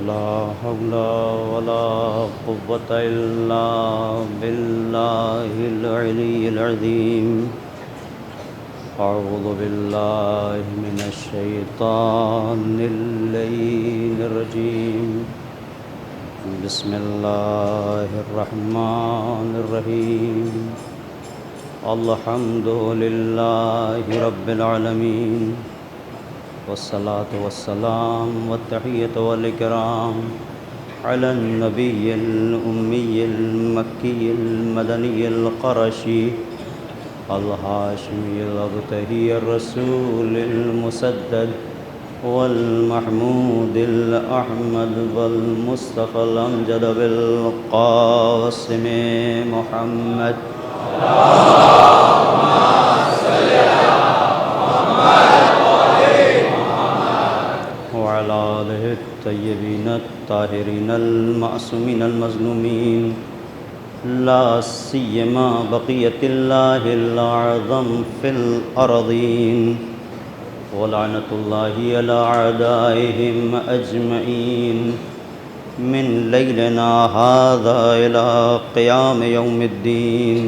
لا حول ولا قوة إلا بالله العلي العظيم أعوذ بالله من الشيطان اللعين الرجيم بسم الله الرحمن الرحيم الحمد لله رب العالمين والصلاة والسلام والتحية والإكرام على النبي الأمي المكي المدني القرشي الهاشمي الأبتهي الرسول المسدد والمحمود الأحمد والمصطفى الأمجد بالقاسم محمد وعلى آله الطيبين الطاهرين المعصومين المظلومين لا سيما بقية الله الأعظم في الأرضين ولعنة الله على أعدائهم أجمعين من ليلنا هذا إلى قيام يوم الدين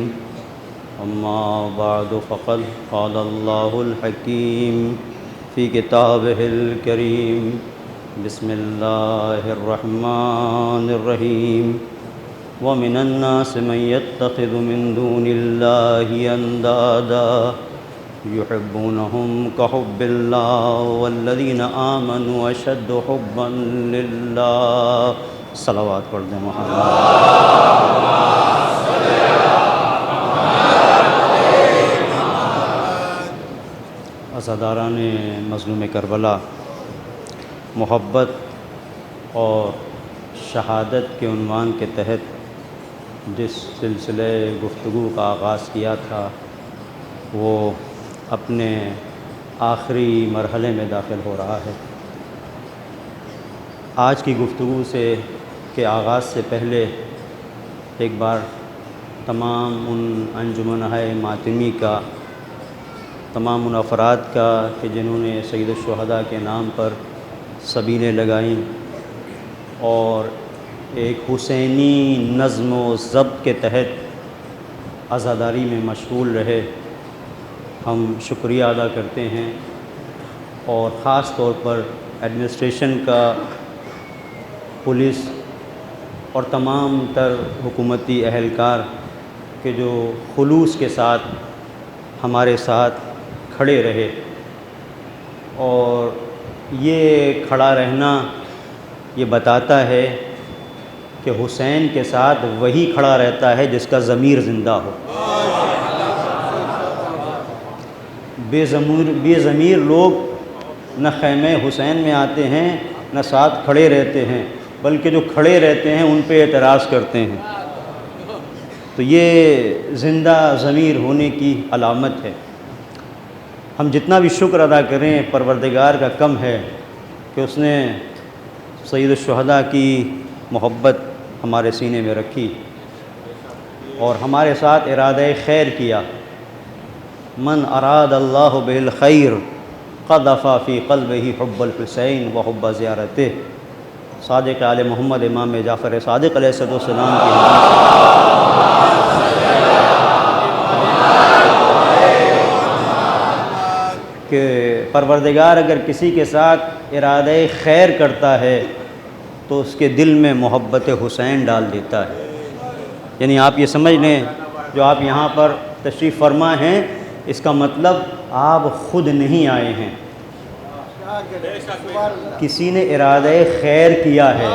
أما بعد فقد قال الله الحكيم في كتابه الكريم بسم الله الرحمن الرحيم ومن الناس من يتخذ من دون الله أندادا يحبونهم كحب الله والذين آمنوا أشد حبا لله صلوات پڑھ دیں محمد عزاداران مظلوم کربلا، محبت اور شہادت کے عنوان کے تحت جس سلسلے گفتگو کا آغاز کیا تھا وہ اپنے آخری مرحلے میں داخل ہو رہا ہے۔ آج کی گفتگو کے آغاز سے پہلے ایک بار تمام ان انجمنہائے ماتمی کا، تمام ان افراد کا کہ جنہوں نے سید الشہداء کے نام پر سبیلیں لگائیں اور ایک حسینی نظم و ضبط کے تحت عزاداری میں مشغول رہے، ہم شکریہ ادا کرتے ہیں، اور خاص طور پر ایڈمنسٹریشن کا، پولیس اور تمام تر حکومتی اہلکار کہ جو خلوص کے ساتھ ہمارے ساتھ کھڑے رہے، اور یہ کھڑا رہنا یہ بتاتا ہے کہ حسین کے ساتھ وہی کھڑا رہتا ہے جس کا ضمیر زندہ ہو۔ بے ضمیر لوگ نہ خیمے حسین میں آتے ہیں نہ ساتھ کھڑے رہتے ہیں، بلکہ جو کھڑے رہتے ہیں ان پہ اعتراض کرتے ہیں۔ تو یہ زندہ ضمیر ہونے کی علامت ہے۔ ہم جتنا بھی شکر ادا کریں پروردگار کا کم ہے کہ اس نے سید الشہداء کی محبت ہمارے سینے میں رکھی اور ہمارے ساتھ ارادہ خیر کیا۔ من اراد اللہ بالخیر قذف فی قلبہ حب الحسین و حب زیارتہ، صادق آل محمد امام جعفر صادق علیہ السلام کی کہ پروردگار اگر کسی کے ساتھ ارادہ خیر کرتا ہے تو اس کے دل میں محبت حسین ڈال دیتا ہے۔ یعنی آپ یہ سمجھ لیں جو آپ یہاں پر تشریف فرما ہیں، اس کا مطلب آپ خود نہیں آئے ہیں، کسی نے ارادہ خیر کیا ہے،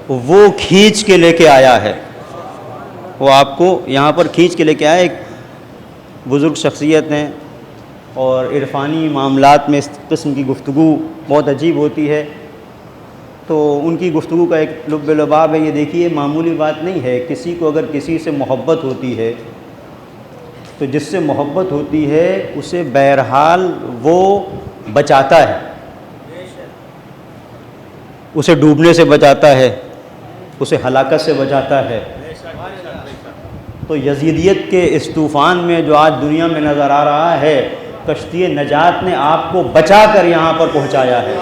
وہ کھینچ کے لے کے آیا ہے، وہ آپ کو یہاں پر کھینچ کے لے کے آیا۔ ایک بزرگ شخصیت ہیں اور عرفانی معاملات میں اس قسم کی گفتگو بہت عجیب ہوتی ہے، تو ان کی گفتگو کا ایک لب لباب ہے۔ یہ دیکھیے معمولی بات نہیں ہے، کسی کو اگر کسی سے محبت ہوتی ہے تو جس سے محبت ہوتی ہے اسے بہرحال وہ بچاتا ہے، اسے ڈوبنے سے بچاتا ہے، اسے ہلاکت سے بچاتا ہے۔ تو یزیدیت کے اس طوفان میں جو آج دنیا میں نظر آ رہا ہے، کشتی نجات نے آپ کو بچا کر یہاں پر پہنچایا ہے۔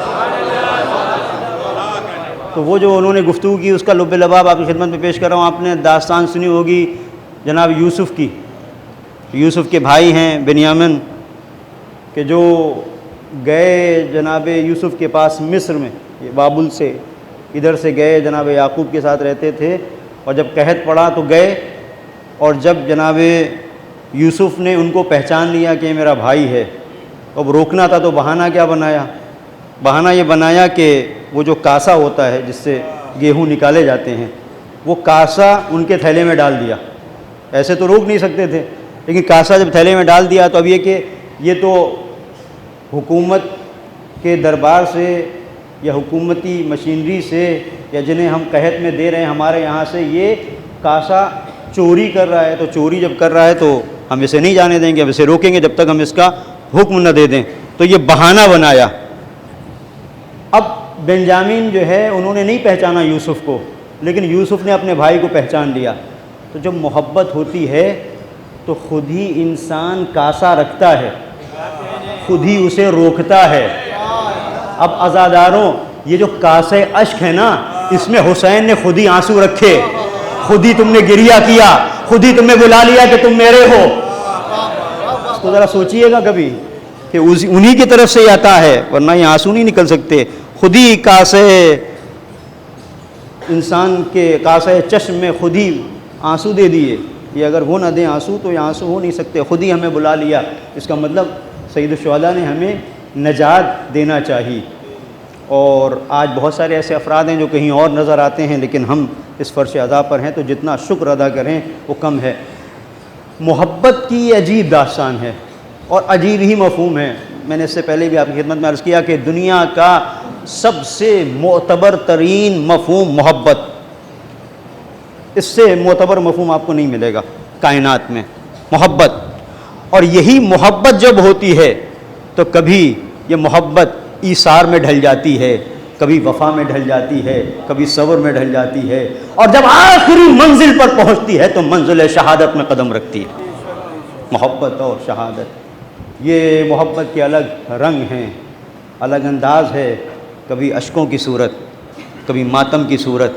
تو وہ جو انہوں نے گفتگو کی اس کا لب لباب آپ کی خدمت میں پیش کر رہا ہوں۔ آپ نے داستان سنی ہوگی جناب یوسف کی، یوسف کے بھائی ہیں بنیامین، کہ جو گئے جناب یوسف کے پاس مصر میں، یہ بابل سے ادھر سے گئے، جناب یعقوب کے ساتھ رہتے تھے، اور جب قحط پڑا تو گئے، اور جب جناب یوسف نے ان کو پہچان لیا کہ میرا بھائی ہے، اب روکنا تھا تو بہانہ کیا بنایا؟ بہانہ یہ بنایا کہ وہ جو کاسا ہوتا ہے جس سے گیہوں نکالے جاتے ہیں، وہ کاسا ان کے تھیلے میں ڈال دیا۔ ایسے تو روک نہیں سکتے تھے، لیکن کاسا جب تھیلے میں ڈال دیا تو اب یہ کہ یہ تو حکومت کے دربار سے یا حکومتی مشینری سے یا جنہیں ہم قحط میں دے رہے ہیں ہمارے یہاں سے، یہ کاسا چوری کر رہا ہے، تو چوری جب کر رہا ہے تو ہم اسے نہیں جانے دیں گے، اب اسے روکیں گے جب تک ہم اس کا حکم نہ دے دیں۔ تو یہ بہانہ بنایا۔ اب بنجامین جو ہے انہوں نے نہیں پہچانا یوسف کو، لیکن یوسف نے اپنے بھائی کو پہچان لیا۔ تو جب محبت ہوتی ہے تو خود ہی انسان کاسا رکھتا ہے، خود ہی اسے روکتا ہے۔ اب عزاداروں، یہ جو کاسے اشک ہے نا، اس میں حسین نے خود ہی آنسو رکھے، خود ہی تم نے گریہ کیا، خود ہی تم نے بلا لیا کہ تم میرے ہو۔ اس کو ذرا سوچئے گا کبھی کہ انہی کی طرف سے آتا ہے، ورنہ یہ آنسو نہیں نکل سکتے۔ خود ہی کاسے انسان کے کاسے چشم میں خود ہی آنسو دے دیے، یہ اگر وہ نہ دیں آنسو تو یہ آنسو ہو نہیں سکتے، خود ہی ہمیں بلا لیا۔ اس کا مطلب سید الشہداء نے ہمیں نجات دینا چاہیے۔ اور آج بہت سارے ایسے افراد ہیں جو کہیں اور نظر آتے ہیں، لیکن ہم اس فرش عذاب پر ہیں تو جتنا شکر ادا کریں وہ کم ہے۔ محبت کی عجیب داستان ہے اور عجیب ہی مفہوم ہے۔ میں نے اس سے پہلے بھی آپ کی خدمت میں عرض کیا کہ دنیا کا سب سے معتبر ترین مفہوم محبت، اس سے معتبر مفہوم آپ کو نہیں ملے گا کائنات میں، محبت۔ اور یہی محبت جب ہوتی ہے تو کبھی یہ محبت ایثار میں ڈھل جاتی ہے، کبھی وفا میں ڈھل جاتی ہے، کبھی صبر میں ڈھل جاتی ہے، اور جب آخری منزل پر پہنچتی ہے تو منزل شہادت میں قدم رکھتی ہے۔ محبت اور شہادت، یہ محبت کے الگ رنگ ہیں، الگ انداز ہے، کبھی اشکوں کی صورت، کبھی ماتم کی صورت،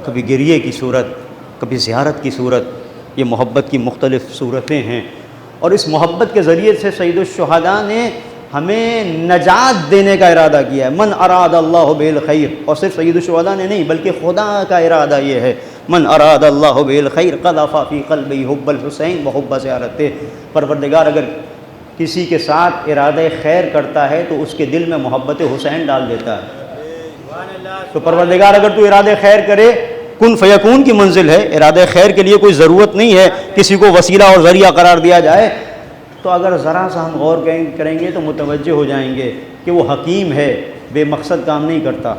کبھی گریے کی صورت، کبھی زیارت کی صورت۔ یہ محبت کی مختلف صورتیں ہیں، اور اس محبت کے ذریعے سے سید الشہداء نے ہمیں نجات دینے کا ارادہ کیا ہے۔ من اراد اللہ بالخیر، اور صرف سید الشہداء نے نہیں بلکہ خدا کا ارادہ یہ ہے، من اراد اللہ بالخیر قذف فی قلبہ حب الحسین وحب زیارتہ۔ پروردگار اگر کسی کے ساتھ ارادہ خیر کرتا ہے تو اس کے دل میں محبت حسین ڈال دیتا ہے۔ تو پروردگار اگر تو ارادہ خیر کرے، کن فیکون کی منزل ہے، ارادہ خیر کے لیے کوئی ضرورت نہیں ہے کسی کو وسیلہ اور ذریعہ قرار دیا جائے، تو اگر ذرا سا ہم غور کریں گے تو متوجہ ہو جائیں گے کہ وہ حکیم ہے، بے مقصد کام نہیں کرتا۔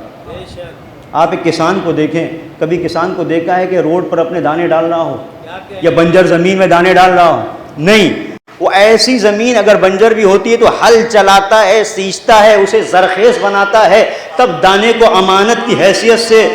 آپ ایک کسان کو دیکھیں، کبھی کسان کو دیکھا ہے کہ روڈ پر اپنے دانے ڈال رہا ہو یا بنجر زمین میں دانے ڈال رہا ہو؟ نہیں، وہ ایسی زمین اگر بنجر بھی ہوتی ہے تو ہل چلاتا ہے، سینچتا ہے، اسے زرخیز بناتا ہے، تب دانے کو امانت کی حیثیت سے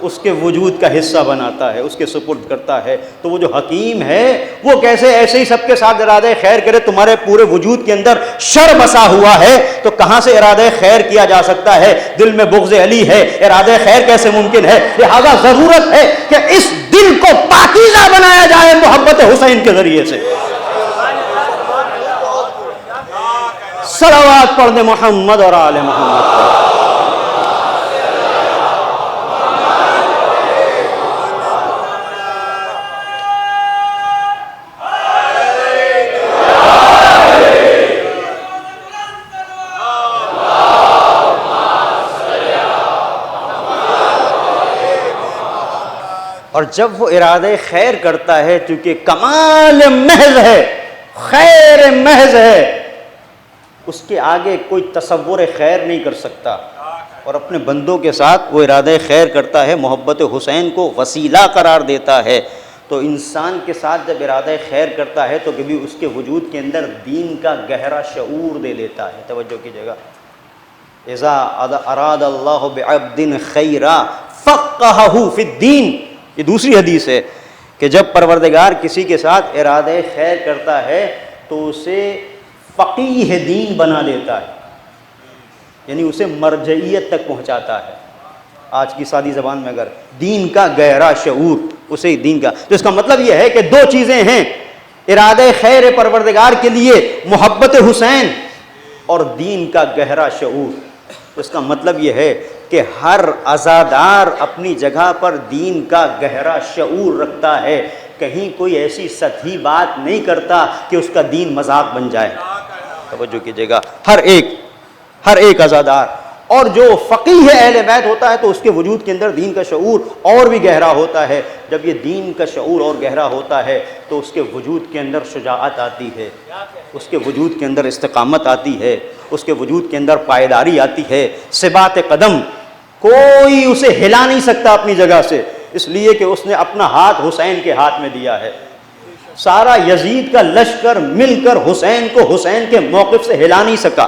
اس کے وجود کا حصہ بناتا ہے، اس کے سپرد کرتا ہے۔ تو وہ جو حکیم ہے وہ کیسے ایسے ہی سب کے ساتھ ارادہ خیر کرے؟ تمہارے پورے وجود کے اندر شر بسا ہوا ہے تو کہاں سے ارادہ خیر کیا جا سکتا ہے؟ دل میں بغض علی ہے، ارادہ خیر کیسے ممکن ہے؟ لہذا ضرورت ہے کہ اس دل کو پاکیزہ بنایا جائے محبت حسین کے ذریعے سے۔ صلوات پڑھ دے محمد اور آل محمد۔ اور جب وہ ارادہ خیر کرتا ہے، چونکہ کمال محض ہے، خیر محض ہے، اس کے آگے کوئی تصور خیر نہیں کر سکتا، اور اپنے بندوں کے ساتھ وہ ارادہ خیر کرتا ہے، محبت حسین کو وسیلہ قرار دیتا ہے۔ تو انسان کے ساتھ جب ارادہ خیر کرتا ہے تو کبھی اس کے وجود کے اندر دین کا گہرا شعور دے دیتا ہے۔ توجہ کیجیے گا، اذا اراد اللہ بعبد خیرا فقہہ فی الدین، یہ دوسری حدیث ہے کہ جب پروردگار کسی کے ساتھ ارادہ خیر کرتا ہے تو اسے فقیہ دین بنا دیتا ہے، یعنی اسے مرجعیت تک پہنچاتا ہے۔ آج کی سادی زبان میں اگر دین کا گہرا شعور، اسے دین کا، تو اس کا مطلب یہ ہے کہ دو چیزیں ہیں، ارادہ خیر پروردگار کے لیے محبت حسین اور دین کا گہرا شعور۔ اس کا مطلب یہ ہے کہ ہر عزادار اپنی جگہ پر دین کا گہرا شعور رکھتا ہے، کہیں کوئی ایسی سطحی بات نہیں کرتا کہ اس کا دین مذاق بن جائے۔ توجہ کیجیے گا، ہر ایک عزادار، اور جو فقیہ اہل بیت ہوتا ہے تو اس کے وجود کے اندر دین کا شعور اور بھی گہرا ہوتا ہے۔ جب یہ دین کا شعور اور گہرا ہوتا ہے تو اس کے وجود کے اندر شجاعت آتی ہے، اس کے وجود کے اندر استقامت آتی ہے، اس کے وجود کے اندر پائیداری آتی ہے، ثبات قدم، کوئی اسے ہلا نہیں سکتا اپنی جگہ سے، اس لیے کہ اس نے اپنا ہاتھ حسین کے ہاتھ میں دیا ہے۔ سارا یزید کا لشکر مل کر حسین کو حسین کے موقف سے ہلا نہیں سکا،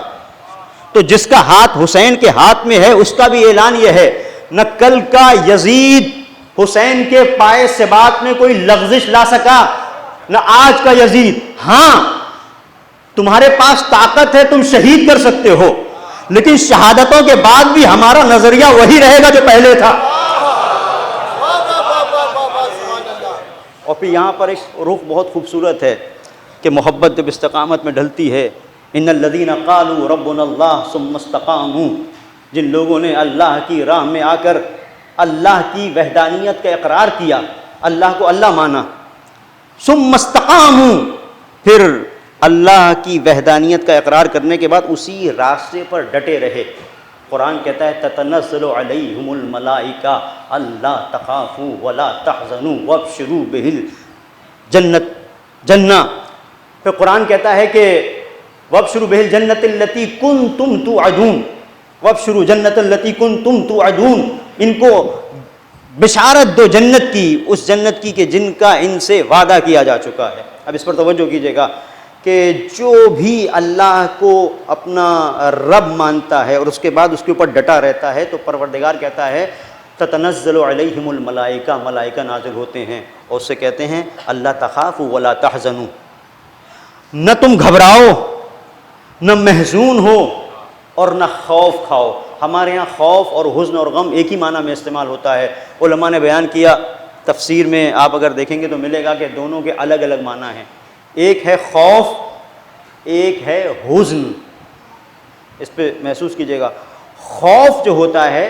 تو جس کا ہاتھ حسین کے ہاتھ میں ہے اس کا بھی اعلان یہ ہے، نہ کل کا یزید حسین کے پائے ثبات میں کوئی لغزش لا سکا، نہ آج کا یزید۔ ہاں تمہارے پاس طاقت ہے، تم شہید کر سکتے ہو، لیکن شہادتوں کے بعد بھی ہمارا نظریہ وہی رہے گا جو پہلے تھا۔ اور پھر یہاں پر ایک رخ بہت خوبصورت ہے کہ محبت جب استقامت میں ڈھلتی ہے، ان الذین قالوا ربنا اللہ ثم استقاموا، جن لوگوں نے اللہ کی راہ میں آ کر اللہ کی وحدانیت کا اقرار کیا، اللہ کو اللہ مانا، ثم استقاموا، پھر اللہ کی وحدانیت کا اقرار کرنے کے بعد اسی راستے پر ڈٹے رہے۔ قرآن کہتا ہے تتنزل علیہم الملائکہ الا تخافوا ولا تحزنوا وابشروا بالجنہ۔ پھر قرآن کہتا ہے کہ وابشروا بالجنۃ التی کنتم توعدون، وابشروا جنۃ التی کنتم توعدون، ان کو بشارت دو جنت کی، اس جنت کی کہ جن کا ان سے وعدہ کیا جا چکا ہے۔ اب اس پر توجہ کیجیے گا کہ جو بھی اللہ کو اپنا رب مانتا ہے اور اس کے بعد اس کے اوپر ڈٹا رہتا ہے تو پروردگار کہتا ہے تتنزل علیہم الملائکہ، ملائکہ نازل ہوتے ہیں اور اس سے کہتے ہیں اللہ تخافوا ولا تحزنوا، نہ تم گھبراؤ، نہ محزون ہو اور نہ خوف کھاؤ۔ ہمارے ہاں خوف اور حزن اور غم ایک ہی معنی میں استعمال ہوتا ہے، علماء نے بیان کیا، تفسیر میں آپ اگر دیکھیں گے تو ملے گا کہ دونوں کے الگ الگ معنی ہیں، ایک ہے خوف، ایک ہے حزن۔ اس پہ محسوس کیجئے گا، خوف جو ہوتا ہے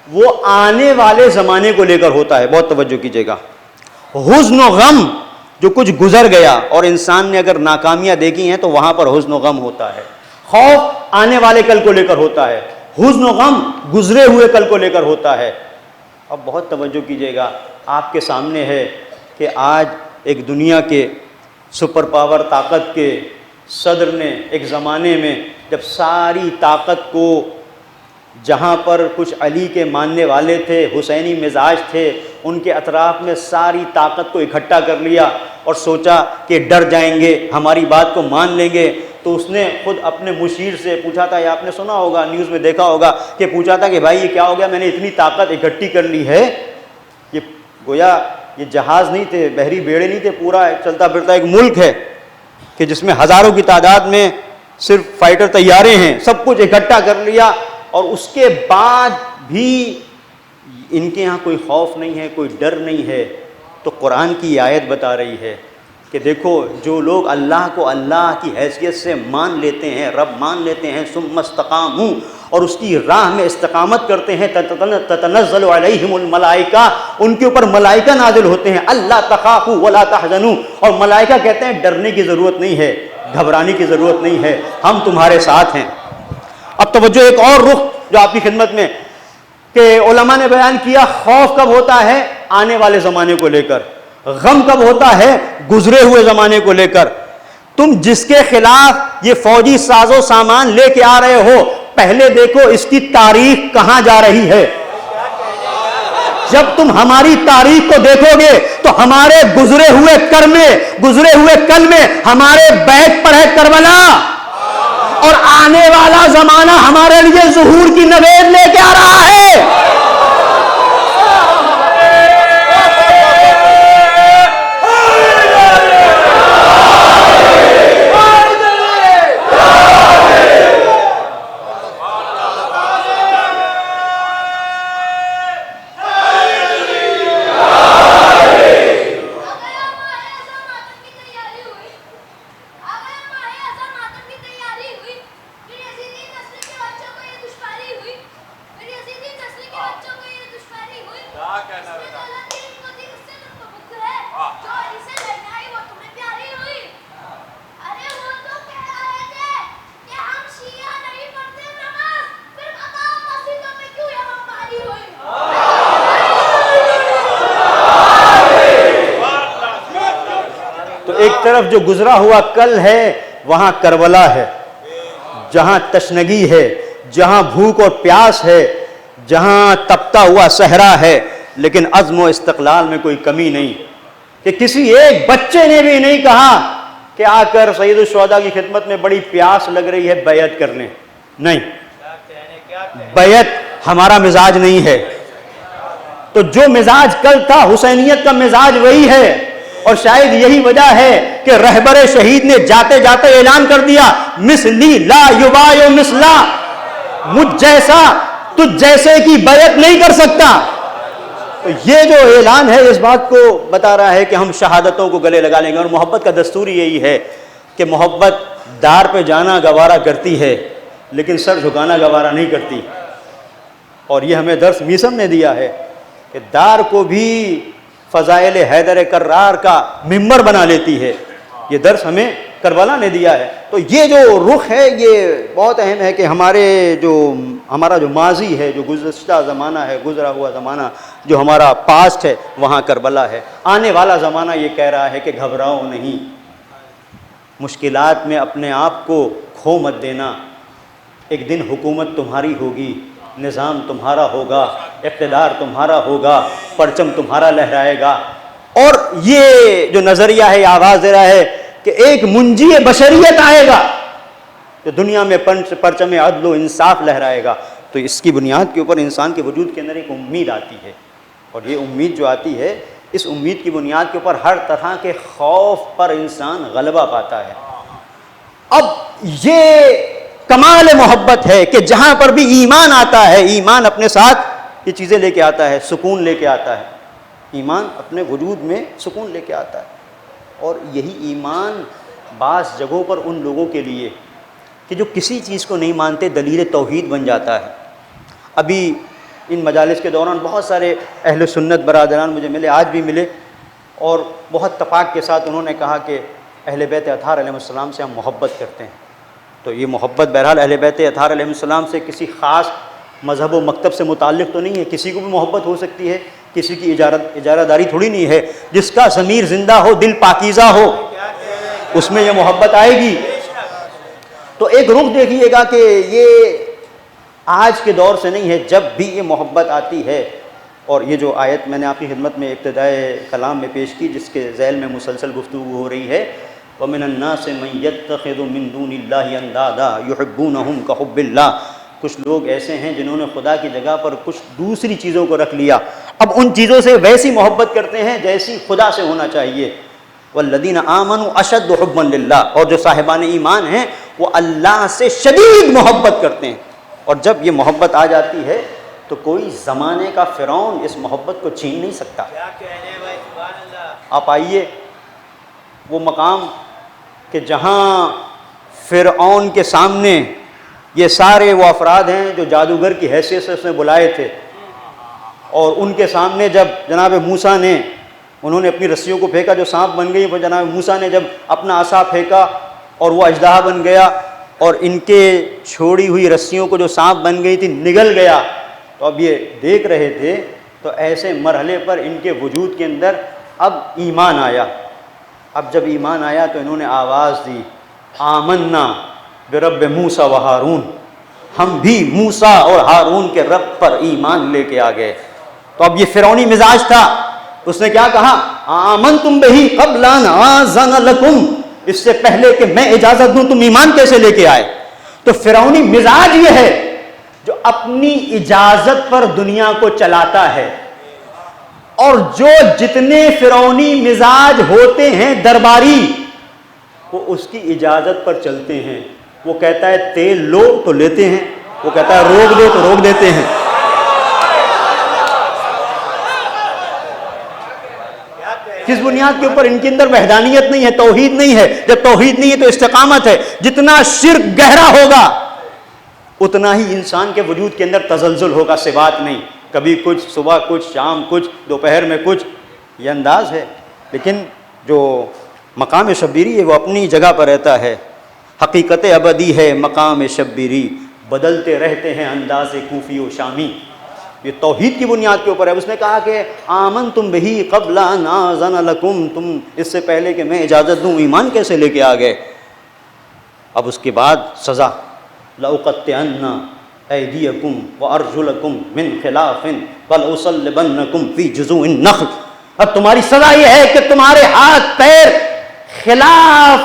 وہ آنے والے زمانے کو لے کر ہوتا ہے، بہت توجہ کیجئے گا۔ حزن و غم جو کچھ گزر گیا اور انسان نے اگر ناکامیاں دیکھی ہیں تو وہاں پر حزن و غم ہوتا ہے۔ خوف آنے والے کل کو لے کر ہوتا ہے، حزن و غم گزرے ہوئے کل کو لے کر ہوتا ہے۔ اب بہت توجہ کیجئے گا، آپ کے سامنے ہے کہ آج ایک دنیا کے سپر پاور طاقت کے صدر نے ایک زمانے میں جب ساری طاقت کو، جہاں پر کچھ علی کے ماننے والے تھے، حسینی مزاج تھے، ان کے اطراف میں ساری طاقت کو اکٹھا کر لیا اور سوچا کہ ڈر جائیں گے، ہماری بات کو مان لیں گے، تو اس نے خود اپنے مشیر سے پوچھا تھا، یا آپ نے سنا ہوگا، نیوز میں دیکھا ہوگا کہ پوچھا تھا کہ بھائی یہ کیا ہو گیا، میں نے اتنی طاقت اکٹھی کر لی ہے، یہ گویا یہ جہاز نہیں تھے، بحری بیڑے نہیں تھے، پورا چلتا پھرتا ایک ملک ہے کہ جس میں ہزاروں کی تعداد میں صرف فائٹر طیارے ہیں، سب کچھ اکٹھا کر لیا، اور اس کے بعد بھی ان کے ہاں کوئی خوف نہیں ہے، کوئی ڈر نہیں ہے۔ تو قرآن کی یہ آیت بتا رہی ہے کہ دیکھو جو لوگ اللہ کو اللہ کی حیثیت سے مان لیتے ہیں، رب مان لیتے ہیں، ثم استقاموا، اور اس کی راہ میں استقامت کرتے ہیں، تتنزل علیہم الملائکہ، ان کے اوپر ملائکہ نازل ہوتے ہیں، اللہ تخافوا ولا تحزنوا، اور ملائکہ کہتے ہیں ڈرنے کی ضرورت نہیں ہے، گھبرانے کی ضرورت نہیں ہے، ہم تمہارے ساتھ ہیں۔ اب توجہ ایک اور رخ جو آپ کی خدمت میں کہ علماء نے بیان کیا، خوف کب ہوتا ہے؟ آنے والے زمانے کو لے کر۔ غم کب ہوتا ہے؟ گزرے ہوئے زمانے کو لے کر۔ تم جس کے خلاف یہ فوجی ساز و سامان لے کے آ رہے ہو، پہلے دیکھو اس کی تاریخ کہاں جا رہی ہے۔ جب تم ہماری تاریخ کو دیکھو گے تو ہمارے گزرے ہوئے کل میں ہمارے بیت پر ہے کربلا، اور آنے والا زمانہ ہمارے لیے ظہور کی نوید لے کے آ رہا ہے۔ طرف جو گزرا ہوا کل ہے وہاں کربلا ہے، جہاں تشنگی ہے، جہاں بھوک اور پیاس ہے، جہاں تپتا ہوا صحرا ہے، لیکن عزم و استقلال میں کوئی کمی نہیں کہ کسی ایک بچے نے بھی نہیں کہا کہ آ کر سید الشہداء کی خدمت میں بڑی پیاس لگ رہی ہے بیعت کر لیں. نہیں، بیعت ہمارا مزاج نہیں ہے. تو جو مزاج کل تھا حسینیت کا مزاج وہی ہے، اور شاید یہی وجہ ہے کہ رہبر شہید نے جاتے جاتے اعلان کر دیا مثلی لا یبایع مثلا، مجھ جیسا تجھ جیسے کی بیعت نہیں کر سکتا. تو یہ جو اعلان ہے اس بات کو بتا رہا ہے کہ ہم شہادتوں کو گلے لگا لیں گے. اور محبت کا دستور یہی ہے کہ محبت دار پہ جانا گوارا کرتی ہے لیکن سر جھکانا گوارا نہیں کرتی. اور یہ ہمیں درس میسم نے دیا ہے کہ دار کو بھی فضائل حیدر کرار کا ممبر بنا لیتی ہے. یہ درس ہمیں کربلا نے دیا ہے. تو یہ جو رخ ہے یہ بہت اہم ہے کہ ہمارا جو ماضی ہے، جو گزشتہ زمانہ ہے، گزرا ہوا زمانہ، جو ہمارا پاسٹ ہے، وہاں کربلا ہے. آنے والا زمانہ یہ کہہ رہا ہے کہ گھبراؤ نہیں، مشکلات میں اپنے آپ کو کھو مت دینا. ایک دن حکومت تمہاری ہوگی، نظام تمہارا ہوگا، اقتدار تمہارا ہوگا، پرچم تمہارا لہرائے گا. اور یہ جو نظریہ ہے یہ آواز دے رہا ہے کہ ایک منجی بشریت آئے گا جو دنیا میں پرچم عدل و انصاف لہرائے گا. تو اس کی بنیاد کے اوپر انسان کے وجود کے اندر ایک امید آتی ہے، اور یہ امید جو آتی ہے اس امید کی بنیاد کے اوپر ہر طرح کے خوف پر انسان غلبہ پاتا ہے. اب یہ کمال محبت ہے کہ جہاں پر بھی ایمان آتا ہے، ایمان اپنے ساتھ یہ چیزیں لے کے آتا ہے، سکون لے کے آتا ہے. ایمان اپنے وجود میں سکون لے کے آتا ہے. اور یہی ایمان بعض جگہوں پر ان لوگوں کے لیے کہ جو کسی چیز کو نہیں مانتے دلیل توحید بن جاتا ہے. ابھی ان مجالس کے دوران بہت سارے اہل سنت برادران مجھے ملے، آج بھی ملے، اور بہت تفاق کے ساتھ انہوں نے کہا کہ اہل بیت اطہار علیہ السلام سے ہم محبت کرتے ہیں. تو یہ محبت بہرحال اہل بیت اطہار علیہ السلام سے کسی خاص مذہب و مکتب سے متعلق تو نہیں ہے. کسی کو بھی محبت ہو سکتی ہے، کسی کی اجارہ داری تھوڑی نہیں ہے. جس کا ضمیر زندہ ہو، دل پاکیزہ ہو، اس میں یہ محبت آئے گی. تو ایک رخ دیکھیے گا کہ یہ آج کے دور سے نہیں ہے، جب بھی یہ محبت آتی ہے. اور یہ جو آیت میں نے آپ کی خدمت میں ابتدائے کلام میں پیش کی جس کے ذیل میں مسلسل گفتگو ہو رہی ہے، وَمِنَ النَّاسِ مَن يَتَّخِذُ مِن دُونِ اللَّهِ أَندَادًا يُحِبُّونَهُمْ كَحُبِّ اللَّهِ. کچھ لوگ ایسے ہیں جنہوں نے خدا کی جگہ پر کچھ دوسری چیزوں کو رکھ لیا، اب ان چیزوں سے ویسی محبت کرتے ہیں جیسی خدا سے ہونا چاہیے. وَالَّذِينَ آمَنُوا أَشَدُّ حُبًّا لِلَّهِ. اور جو صاحبان ایمان ہیں وہ اللہ سے شدید محبت کرتے ہیں. اور جب یہ محبت آ جاتی ہے تو کوئی زمانے کا فرعون اس محبت کو چھین نہیں سکتا. آپ آئیے وہ مقام کہ جہاں فرعون کے سامنے یہ سارے وہ افراد ہیں جو جادوگر کی حیثیت سے اس نے بلائے تھے، اور ان کے سامنے جب جناب موسیٰ نے انہوں نے اپنی رسیوں کو پھینکا جو سانپ بن گئی، وہ جناب موسیٰ نے جب اپنا عصا پھینکا اور وہ اژدہا بن گیا، اور ان کے چھوڑی ہوئی رسیوں کو جو سانپ بن گئی تھی نگل گیا. تو اب یہ دیکھ رہے تھے تو ایسے مرحلے پر ان کے وجود کے اندر اب ایمان آیا. اب جب ایمان آیا تو انہوں نے آواز دی آمنا برب موسیٰ و ہارون. ہم بھی موسیٰ اور ہارون کے رب پر ایمان لے کے آ گئے. تو اب یہ فرعونی مزاج تھا. اس نے کیا کہا؟ آمنتم بہی قبل ان آذن لکم. اس سے پہلے کہ میں اجازت دوں تم ایمان کیسے لے کے آئے؟ تو فرعونی مزاج یہ ہے جو اپنی اجازت پر دنیا کو چلاتا ہے. اور جو جتنے فرعونی مزاج ہوتے ہیں درباری وہ اس کی اجازت پر چلتے ہیں. وہ کہتا ہے تیل لو تو لیتے ہیں، وہ کہتا ہے روک دو تو روک دیتے ہیں. کس بنیاد کے اوپر؟ ان کے اندر وحدانیت نہیں ہے، توحید نہیں ہے. جب توحید نہیں ہے تو استقامت ہے. جتنا شرک گہرا ہوگا اتنا ہی انسان کے وجود کے اندر تزلزل ہوگا، ثبات نہیں. کبھی کچھ صبح کچھ، شام کچھ، دوپہر میں کچھ، یہ انداز ہے. لیکن جو مقام شبیری ہے وہ اپنی جگہ پر رہتا ہے. حقیقت ابدی ہے مقام شبیری، بدلتے رہتے ہیں انداز کوفی و شامی. یہ توحید کی بنیاد کے اوپر ہے. اس نے کہا کہ آمنتم بہی قبل ان آذن لکم، تم اس سے پہلے کہ میں اجازت دوں ایمان کیسے لے کے آ گئے. اب اس کے بعد سزا، لأقطعن ایدیکم وارجلکم من خلاف ولأصلبنکم فی جذوع النخل. اب تمہاری سزا یہ ہے کہ تمہارے ہاتھ پیر خلاف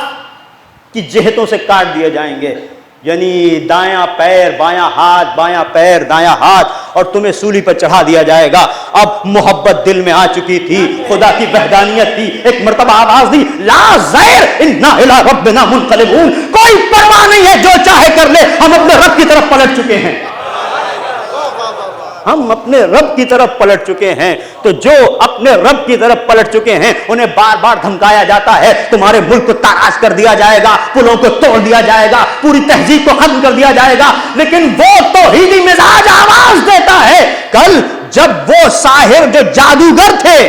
کی جہتوں سے کاٹ دیے جائیں گے، یعنی دایاں پیر بایاں ہاتھ، بایاں پیر دایاں ہاتھ، اور تمہیں سولی پر چڑھا دیا جائے گا. اب محبت دل میں آ چکی تھی، خدا کی وحدانیت تھی. ایک مرتبہ آواز دی، لا زیر انا الی ربنا منقلبون. کوئی پرواہ نہیں ہے، جو چاہے کر لے، ہم اپنے رب کی طرف پلٹ چکے ہیں. ہم اپنے رب کی طرف پلٹ چکے ہیں. تو جو اپنے رب کی طرف پلٹ چکے ہیں انہیں بار بار دھمکایا جاتا ہے، تمہارے ملک کو تاراج کر دیا جائے گا، پلوں کو توڑ دیا جائے گا، پوری تہذیب کو ختم کر دیا جائے گا. لیکن وہ توحیدی مزاج آواز دیتا ہے. کل جب وہ ساحر جو جادوگر تھے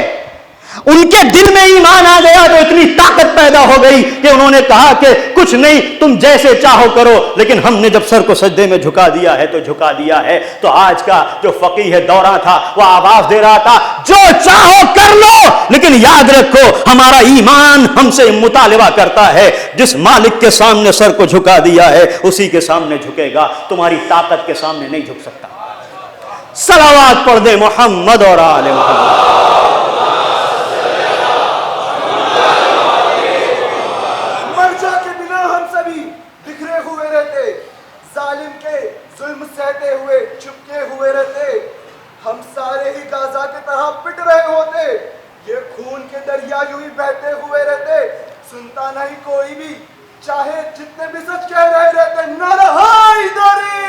ان کے دل میں ایمان آ گیا تو اتنی طاقت پیدا ہو گئی کہ انہوں نے کہا کہ کچھ نہیں، تم جیسے چاہو کرو، لیکن ہم نے جب سر کو سجدے میں جھکا دیا ہے تو جھکا دیا ہے. تو آج کا جو فقیہ دورہ تھا وہ آواز دے رہا تھا، جو چاہو کر لو، لیکن یاد رکھو ہمارا ایمان ہم سے مطالبہ کرتا ہے. جس مالک کے سامنے سر کو جھکا دیا ہے اسی کے سامنے جھکے گا، تمہاری طاقت کے سامنے نہیں جھک سکتا. صلوات پڑھ دے محمد اور آل محمد. سہتے ہوئے چپکے ہوئے رہتے، ہم سارے ہی غازہ کی طرح پٹ رہے ہوتے. یہ خون کے دریا یوں ہی بہتے ہوئے رہتے، سنتا نہیں کوئی بھی، چاہے جتنے بھی سچ کہہ رہے رہتے. نعرہ حیدری،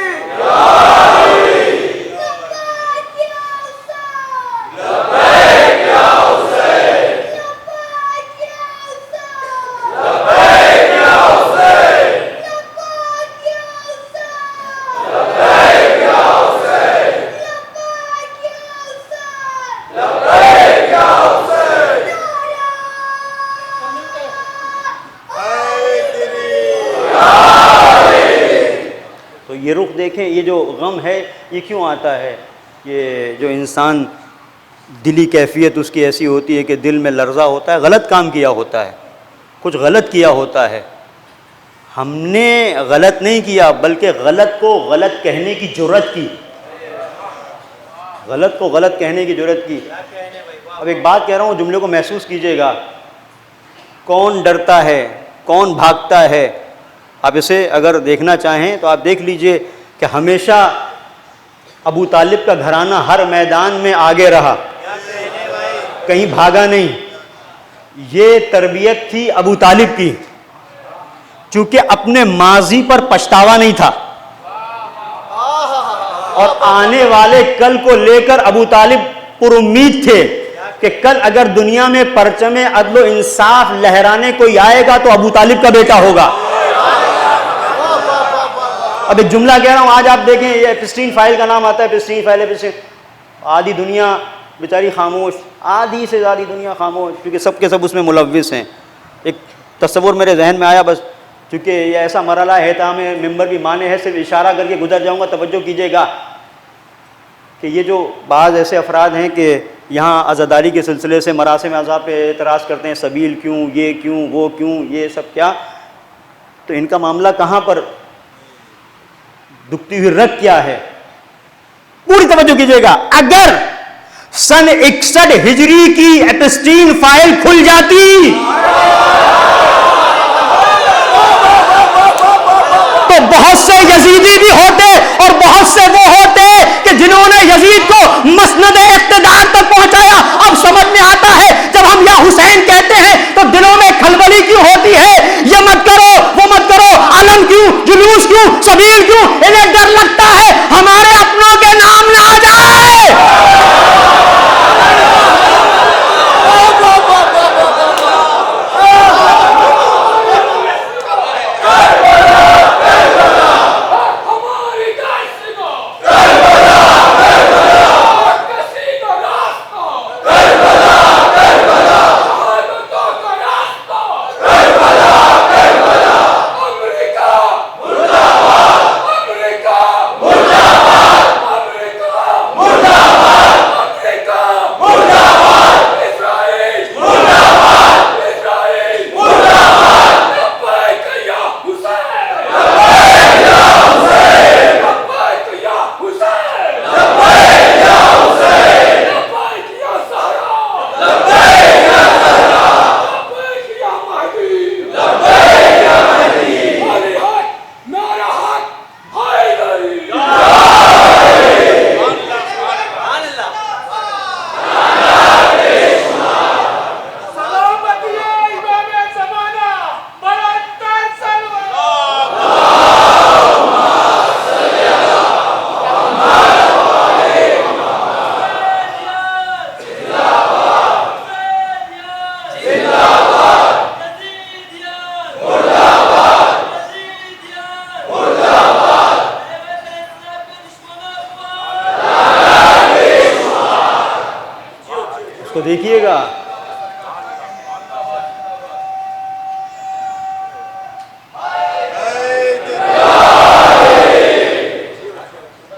یہ رخ دیکھیں، یہ جو غم ہے یہ کیوں آتا ہے؟ یہ جو انسان دلی کیفیت اس کی ایسی ہوتی ہے کہ دل میں لرزہ ہوتا ہے، غلط کام کیا ہوتا ہے، کچھ غلط کیا ہوتا ہے. ہم نے غلط نہیں کیا بلکہ غلط کو غلط کہنے کی جرأت کی، غلط کو غلط کہنے کی جرأت کی. اب ایک بات کہہ رہا ہوں، جملے کو محسوس کیجئے گا. کون ڈرتا ہے، کون بھاگتا ہے؟ آپ اسے اگر دیکھنا چاہیں تو آپ دیکھ لیجئے کہ ہمیشہ ابو طالب کا گھرانہ ہر میدان میں آگے رہا، کہیں بھاگا نہیں. یہ تربیت تھی ابو طالب کی، چونکہ اپنے ماضی پر پچھتاوا نہیں تھا اور آنے والے کل کو لے کر ابو طالب پر امید تھے کہ کل اگر دنیا میں پرچم عدل و انصاف لہرانے کوئی آئے گا تو ابو طالب کا بیٹا ہوگا. اب ایک جملہ کہہ رہا ہوں، آج آپ دیکھیں یہ ایپسٹین فائل کا نام آتا ہے، ایپسٹین فائل. آدھی دنیا بیچاری خاموش، آدھی سے زیادہ دنیا خاموش، کیونکہ سب کے سب اس میں ملوث ہیں. ایک تصور میرے ذہن میں آیا، بس چونکہ یہ ایسا مرحلہ ہے ہمیں ممبر بھی مانے ہے، صرف اشارہ کر کے گزر جاؤں گا، توجہ کیجیے گا کہ یہ جو بعض ایسے افراد ہیں کہ یہاں عزاداری کے سلسلے سے مراسم اعضاء پہ اعتراض کرتے ہیں، سبیل کیوں، یہ کیوں، وہ کیوں، یہ سب کیا، تو ان کا معاملہ کہاں پر دکھتی ہوئی رگ کیا ہے؟ پوری توجہ کیجیے گا. اگر سن 61 ہجری کی ایپسٹین فائل کھل جاتی تو بہت سے یزیدی بھی ہوتے اور بہت سے وہ ہوتے کہ جنہوں نے یزید کو مسند اقتدار تک پہنچایا. اب سمجھ میں آتا ہے جب ہم یا حسین کہتے ہیں تو دلوں میں کھلبلی کیوں ہوتی ہے. یہ مت کرو، وہ مت کرو، علم کیوں، جلوس کیوں، سبیل کیوں. انہیں ڈر لگتا ہے ہمارے اپنوں کے نام نہ آ جائے. کو دیکھیے گا.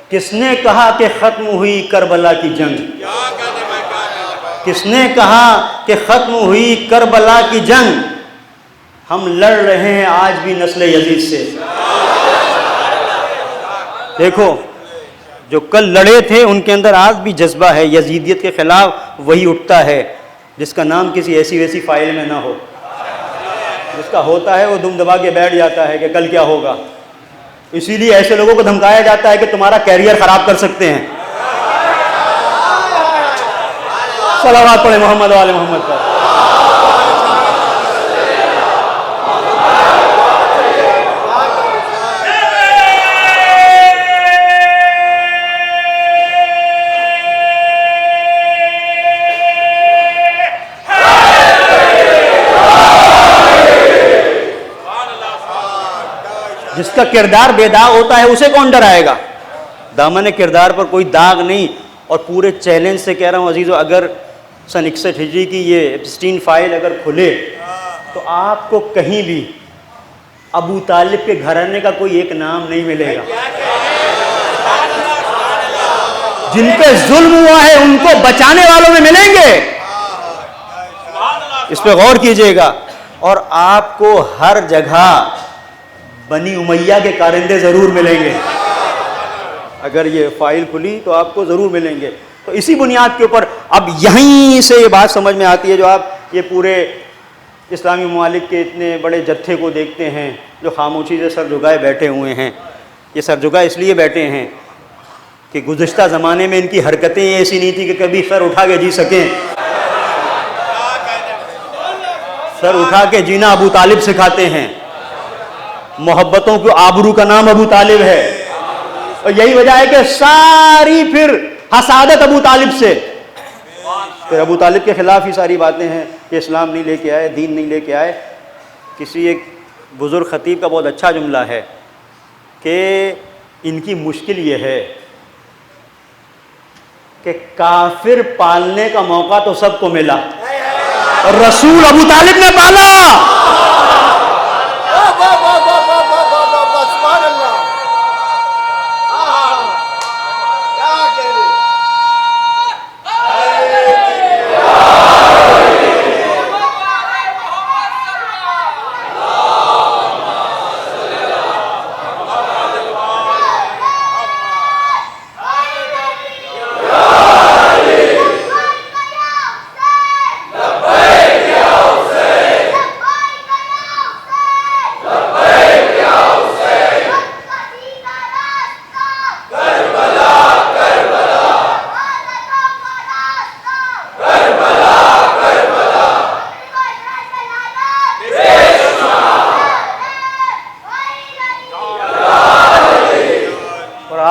کس نے کہا کہ ختم ہوئی کربلا کی جنگ؟ کس نے کہا کہ ختم ہوئی کربلا کی جنگ؟ ہم لڑ رہے ہیں آج بھی نسل یزید سے. دیکھو جو کل لڑے تھے ان کے اندر آج بھی جذبہ ہے. یزیدیت کے خلاف وہی اٹھتا ہے جس کا نام کسی ایسی ویسی فائل میں نہ ہو. جس کا ہوتا ہے وہ دم دبا کے بیٹھ جاتا ہے کہ کل کیا ہوگا. اسی لیے ایسے لوگوں کو دھمکایا جاتا ہے کہ تمہارا کیریئر خراب کر سکتے ہیں. صلوات پڑھیں محمد و آل محمد پر. جس کا کردار بے داغ ہوتا ہے اسے کون ڈرائے گا؟ دامن کردار پر کوئی داغ نہیں. اور پورے چیلنج سے کہہ رہا ہوں عزیزو، اگر سن 61 ہجری کی یہ ایپسٹین فائل اگر کھلے تو آپ کو کہیں بھی ابو طالب کے گھرانے کا کوئی ایک نام نہیں ملے گا. جن پہ ظلم ہوا ہے ان کو بچانے والوں میں ملیں گے. اس پہ غور کیجئے گا. اور آپ کو ہر جگہ بنی امیہ کے کارندے ضرور ملیں گے. اگر یہ فائل کھلی تو آپ کو ضرور ملیں گے. تو اسی بنیاد کے اوپر اب یہیں سے یہ بات سمجھ میں آتی ہے. جو آپ یہ پورے اسلامی ممالک کے اتنے بڑے جتھے کو دیکھتے ہیں جو خاموشی سے سر جھکائے بیٹھے ہوئے ہیں. یہ سر جھکائے اس لیے بیٹھے ہیں کہ گزشتہ زمانے میں ان کی حرکتیں ایسی نہیں تھی کہ کبھی سر اٹھا کے جی سکیں. سر اٹھا کے جینا ابو طالب سکھاتے ہیں. محبتوں کو آبرو کا نام ابو طالب ہے. اور یہی وجہ ہے کہ ساری پھر حسادت ابو طالب سے. پھر ابو طالب کے خلاف ہی ساری باتیں ہیں کہ اسلام نہیں لے کے آئے، دین نہیں لے کے آئے. کسی ایک بزرگ خطیب کا بہت اچھا جملہ ہے کہ ان کی مشکل یہ ہے کہ کافر پالنے کا موقع تو سب کو ملا اور رسول ابو طالب نے پالا.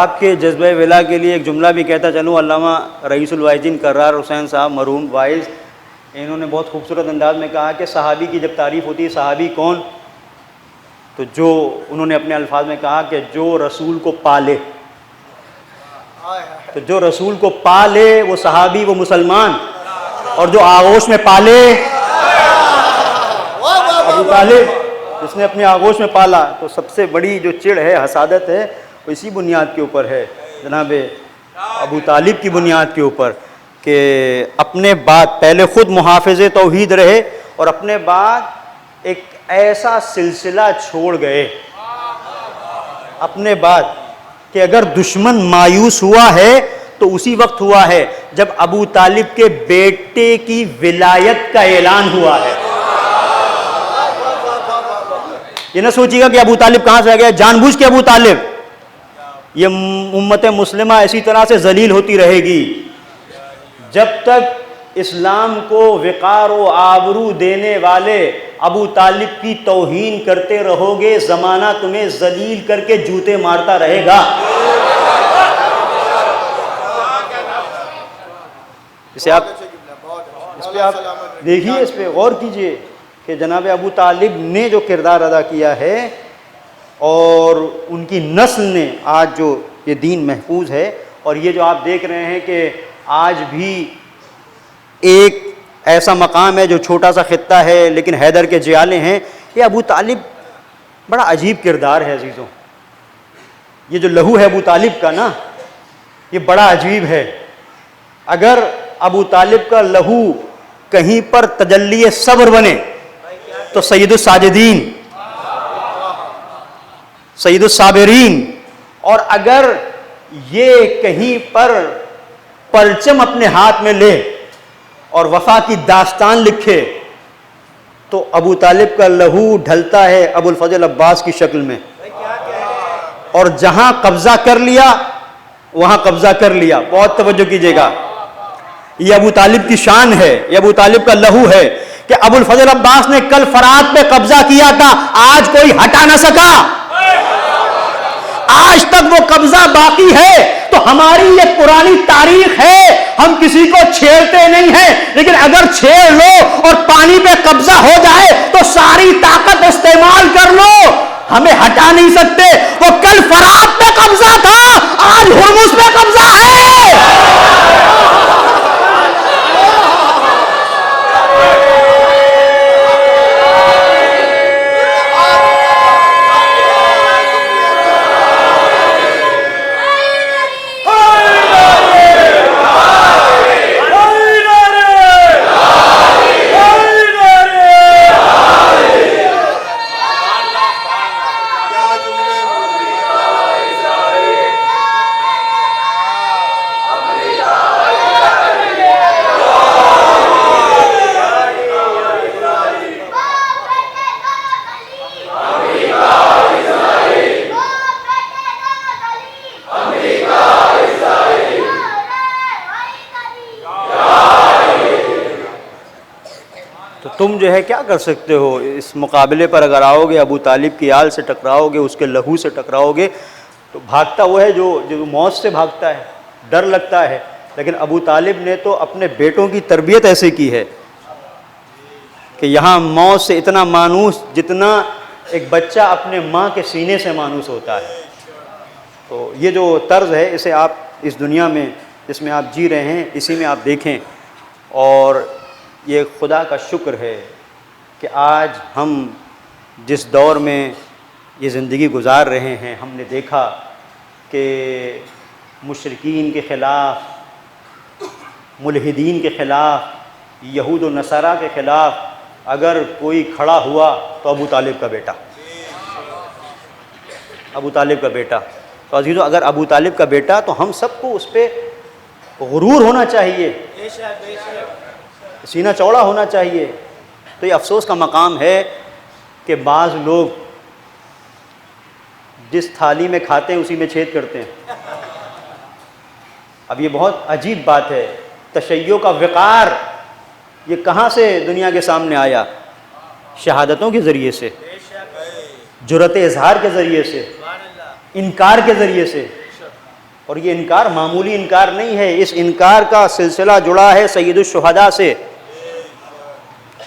آپ کے جذبہ ولا کے لیے ایک جملہ بھی کہتا چلوں. علامہ رئیس الواعظین کرار حسین صاحب مرحوم وائز، انہوں نے بہت خوبصورت انداز میں کہا کہ صحابی کی جب تعریف ہوتی ہے صحابی کون، تو جو انہوں نے اپنے الفاظ میں کہا کہ جو رسول کو پالے. تو جو رسول کو پالے وہ صحابی، وہ مسلمان. اور جو آغوش میں پالے ابو طالب، جس نے اپنے آغوش میں پالا. تو سب سے بڑی جو چڑ ہے، حسادت ہے، وہ اسی بنیاد کے اوپر ہے جناب ابو طالب کی بنیاد کے اوپر کہ اپنے بعد پہلے خود محافظ توحید رہے اور اپنے بعد ایک ایسا سلسلہ چھوڑ گئے اپنے بعد کہ اگر دشمن مایوس ہوا ہے تو اسی وقت ہوا ہے جب ابو طالب کے بیٹے کی ولایت کا اعلان ہوا ہے. یہ نہ سوچیے گا کہ ابو طالب کہاں سے آ گیا جان بوجھ کے ابو طالب. یہ امت مسلمہ اسی طرح سے ذلیل ہوتی رہے گی جب تک اسلام کو وقار و آبرو دینے والے ابو طالب کی توہین کرتے رہو گے. زمانہ تمہیں ذلیل کر کے جوتے مارتا رہے گا. اسے آپ دیکھیے، اس پہ غور کیجئے کہ جناب ابو طالب نے جو کردار ادا کیا ہے اور ان کی نسل نے آج جو یہ دین محفوظ ہے. اور یہ جو آپ دیکھ رہے ہیں کہ آج بھی ایک ایسا مقام ہے جو چھوٹا سا خطہ ہے لیکن حیدر کے جیالے ہیں. یہ ابو طالب بڑا عجیب کردار ہے عزیزوں. یہ جو لہو ہے ابو طالب کا نا، یہ بڑا عجیب ہے. اگر ابو طالب کا لہو کہیں پر تجلی صبر بنے تو سید الساجدین، سید الصابرین، اور اگر یہ کہیں پر پرچم اپنے ہاتھ میں لے اور وفا کی داستان لکھے تو ابو طالب کا لہو ڈھلتا ہے ابو الفضل عباس کی شکل میں. اور جہاں قبضہ کر لیا وہاں قبضہ کر لیا. بہت توجہ کیجیے گا، یہ ابو طالب کی شان ہے، یہ ابو طالب کا لہو ہے کہ ابو الفضل عباس نے کل فرات پہ قبضہ کیا تھا، آج کوئی ہٹا نہ سکا. آج تک وہ قبضہ باقی ہے. تو ہماری یہ پرانی تاریخ ہے، ہم کسی کو چھیڑتے نہیں ہیں، لیکن اگر چھیڑ لو اور پانی پہ قبضہ ہو جائے تو ساری طاقت استعمال کر لو، ہمیں ہٹا نہیں سکتے. وہ کل فرات پہ قبضہ تھا، آج ہرمز پہ قبضہ ہے. تم جو ہے کیا کر سکتے ہو اس مقابلے پر؟ اگر آؤ گے ابو طالب کی آل سے ٹکراؤ گے، اس کے لہو سے ٹکراؤ گے، تو بھاگتا وہ ہے جو موت سے بھاگتا ہے، ڈر لگتا ہے. لیکن ابو طالب نے تو اپنے بیٹوں کی تربیت ایسے کی ہے کہ یہاں موت سے اتنا مانوس جتنا ایک بچہ اپنے ماں کے سینے سے مانوس ہوتا ہے. تو یہ جو طرز ہے اسے آپ اس دنیا میں جس میں آپ جی رہے ہیں اسی میں آپ دیکھیں. اور یہ خدا کا شکر ہے کہ آج ہم جس دور میں یہ زندگی گزار رہے ہیں، ہم نے دیکھا کہ مشرکین کے خلاف، ملحدین کے خلاف، یہود و نصارہ کے خلاف اگر کوئی کھڑا ہوا تو ابو طالب کا بیٹا، ابو طالب کا بیٹا. تو عزیزو، اگر ابو طالب کا بیٹا تو ہم سب کو اس پہ غرور ہونا چاہیے، سینہ چوڑا ہونا چاہیے. تو یہ افسوس کا مقام ہے کہ بعض لوگ جس تھالی میں کھاتے ہیں اسی میں چھید کرتے ہیں. اب یہ بہت عجیب بات ہے. تشیع کا وقار یہ کہاں سے دنیا کے سامنے آیا؟ شہادتوں کے ذریعے سے، جرأت اظہار کے ذریعے سے، انکار کے ذریعے سے. اور یہ انکار معمولی انکار نہیں ہے، اس انکار کا سلسلہ جڑا ہے سید الشہداء سے.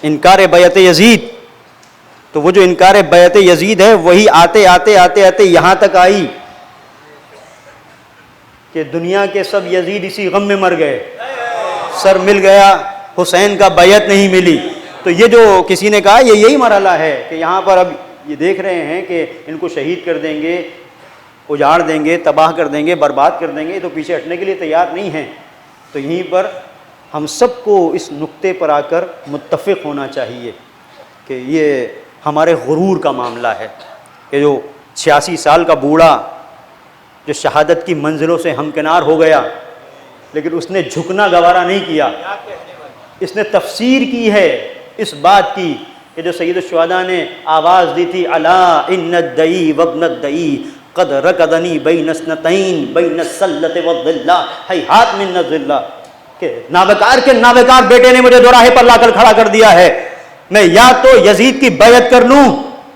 انکار بیعت یزید، تو وہ جو انکار بیعت یزید ہے وہی آتے آتے یہاں تک آئی کہ دنیا کے سب یزید اسی غم میں مر گئے، سر مل گیا، حسین کا بیعت نہیں ملی. تو یہ جو کسی نے کہا یہ یہی مرحلہ ہے کہ یہاں پر اب یہ دیکھ رہے ہیں کہ ان کو شہید کر دیں گے، اجاڑ دیں گے، تباہ کر دیں گے، برباد کر دیں گے، تو پیچھے ہٹنے کے لیے تیار نہیں ہیں. تو یہیں پر ہم سب کو اس نقطے پر آ کر متفق ہونا چاہیے کہ یہ ہمارے غرور کا معاملہ ہے کہ جو 86 سال کا بوڑھا جو شہادت کی منزلوں سے ہمکنار ہو گیا، لیکن اس نے جھکنا گوارا نہیں کیا. اس نے تفسیر کی ہے اس بات کی کہ جو سید الشہداء نے آواز دی تھی، الا ان الدئی وابن الدئی قد رکضنی بین اثنتین بین السلۃ والظلہ ہیہات من الظلہ، کہ نابکار کے نابکار بیٹے نے مجھے دوراہے پر لا کر کھڑا کر دیا ہے، میں یا تو یزید کی بیعت کر لوں